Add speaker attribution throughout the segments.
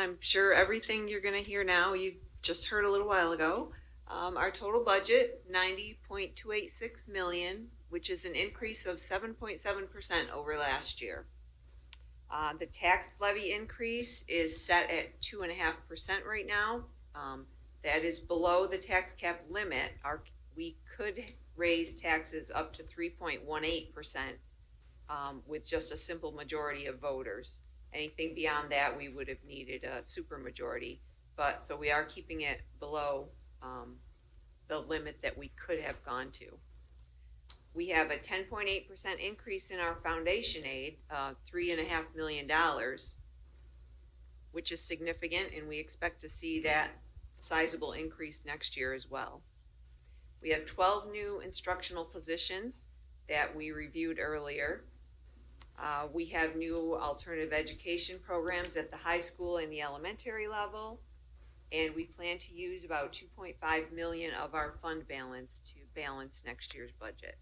Speaker 1: I'm sure everything you're gonna hear now, you just heard a little while ago. Our total budget, 90.286 million, which is an increase of 7.7% over last year. The tax levy increase is set at 2.5% right now. That is below the tax cap limit. We could raise taxes up to 3.18% with just a simple majority of voters. Anything beyond that, we would have needed a supermajority. But so we are keeping it below the limit that we could have gone to. We have a 10.8% increase in our foundation aid, $3.5 million, which is significant, and we expect to see that sizable increase next year as well. We have 12 new instructional positions that we reviewed earlier. We have new alternative education programs at the high school and the elementary level, and we plan to use about 2.5 million of our fund balance to balance next year's budget.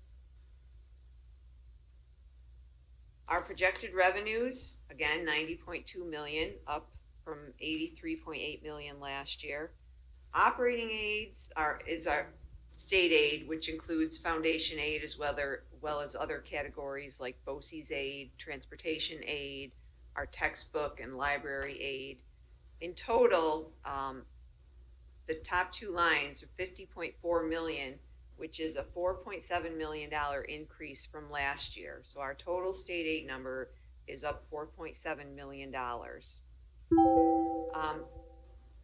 Speaker 1: Our projected revenues, again, 90.2 million, up from 83.8 million last year. Operating aids is our state aid, which includes foundation aid as well as other categories like BOCES aid, transportation aid, our textbook and library aid. In total, the top two lines are 50.4 million, which is a $4.7 million increase from last year. So our total state aid number is up $4.7 million.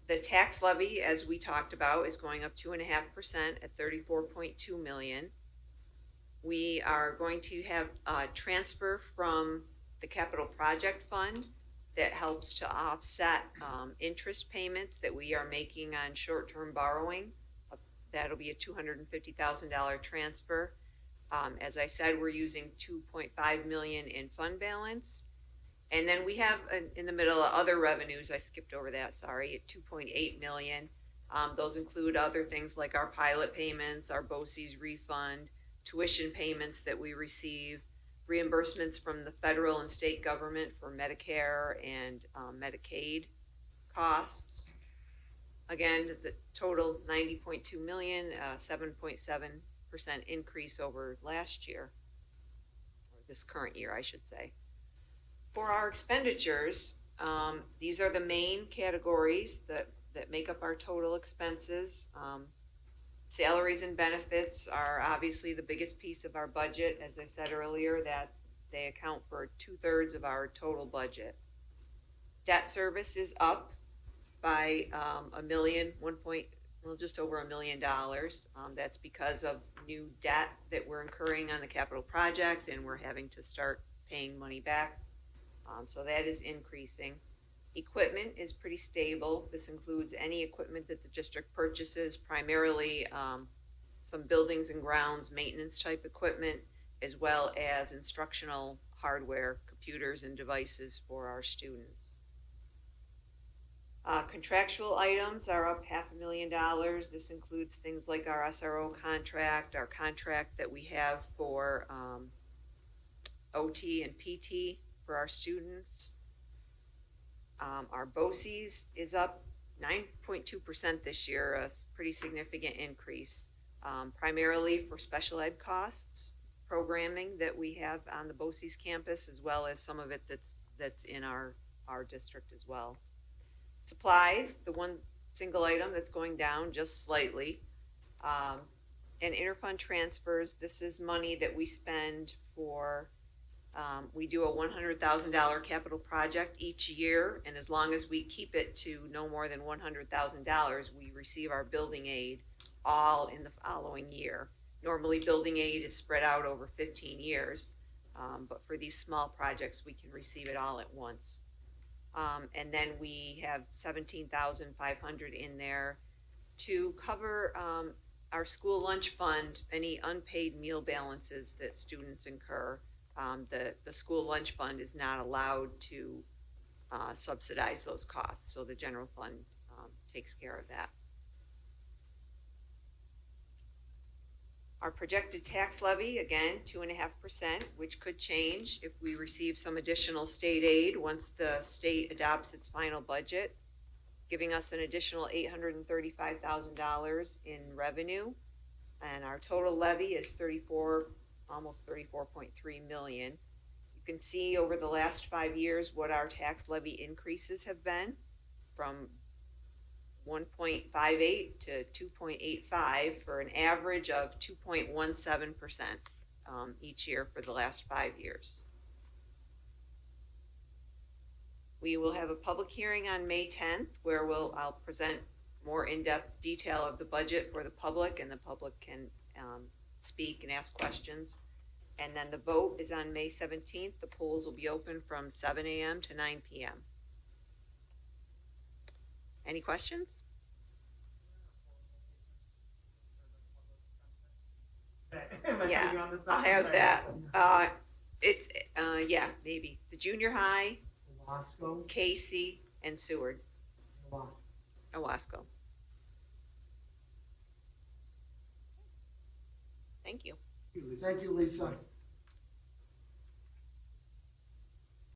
Speaker 1: The tax levy, as we talked about, is going up 2.5% at 34.2 million. We are going to have a transfer from the capital project fund that helps to offset interest payments that we are making on short-term borrowing. That'll be a $250,000 transfer. As I said, we're using 2.5 million in fund balance. And then we have in the middle of other revenues, I skipped over that, sorry, at 2.8 million. Those include other things like our pilot payments, our BOCES refund, tuition payments that we receive, reimbursements from the federal and state government for Medicare and Medicaid costs. Again, the total 90.2 million, 7.7% increase over last year, or this current year, I should say. For our expenditures, these are the main categories that make up our total expenses. Salaries and benefits are obviously the biggest piece of our budget. As I said earlier, that they account for 2/3 of our total budget. Debt service is up by just over $1 million. That's because of new debt that we're incurring on the capital project, and we're having to start paying money back. So that is increasing. Equipment is pretty stable. This includes any equipment that the district purchases, primarily some buildings and grounds maintenance type equipment, as well as instructional hardware, computers and devices for our students. Contractual items are up $500,000. This includes things like our SRO contract, our contract that we have for OT and PT for our students. Our BOCES is up 9.2% this year, a pretty significant increase, primarily for special ed costs, programming that we have on the BOCES campus, as well as some of it that's in our district as well. Supplies, the one single item that's going down just slightly. And Interfund Transfers, this is money that we spend for, we do a $100,000 capital project each year, and as long as we keep it to no more than $100,000, we receive our building aid all in the following year. Normally building aid is spread out over 15 years, but for these small projects we can receive it all at once. And then we have $17,500 in there to cover our school lunch fund, any unpaid meal balances that students incur. The school lunch fund is not allowed to subsidize those costs, so the general fund takes care of that. Our projected tax levy, again, 2.5%, which could change if we receive some additional state aid once the state adopts its final budget. giving us an additional $835,000 in revenue. And our total levy is almost 34.3 million. You can see over the last 5 years what our tax levy increases have been, from 1.58 to 2.85 for an average of 2.17% each year for the last 5 years. We will have a public hearing on May 10th where I'll present more in-depth detail of the budget for the public, and the public can speak and ask questions. And then the vote is on May 17th. The polls will be open from 7 a.m. to 9 p.m. Any questions? Yeah, I'll have that. It's yeah, maybe the junior high,
Speaker 2: Owasco.
Speaker 1: Casey, and Seward. Owasco. Thank you.
Speaker 2: Thank you, Lisa.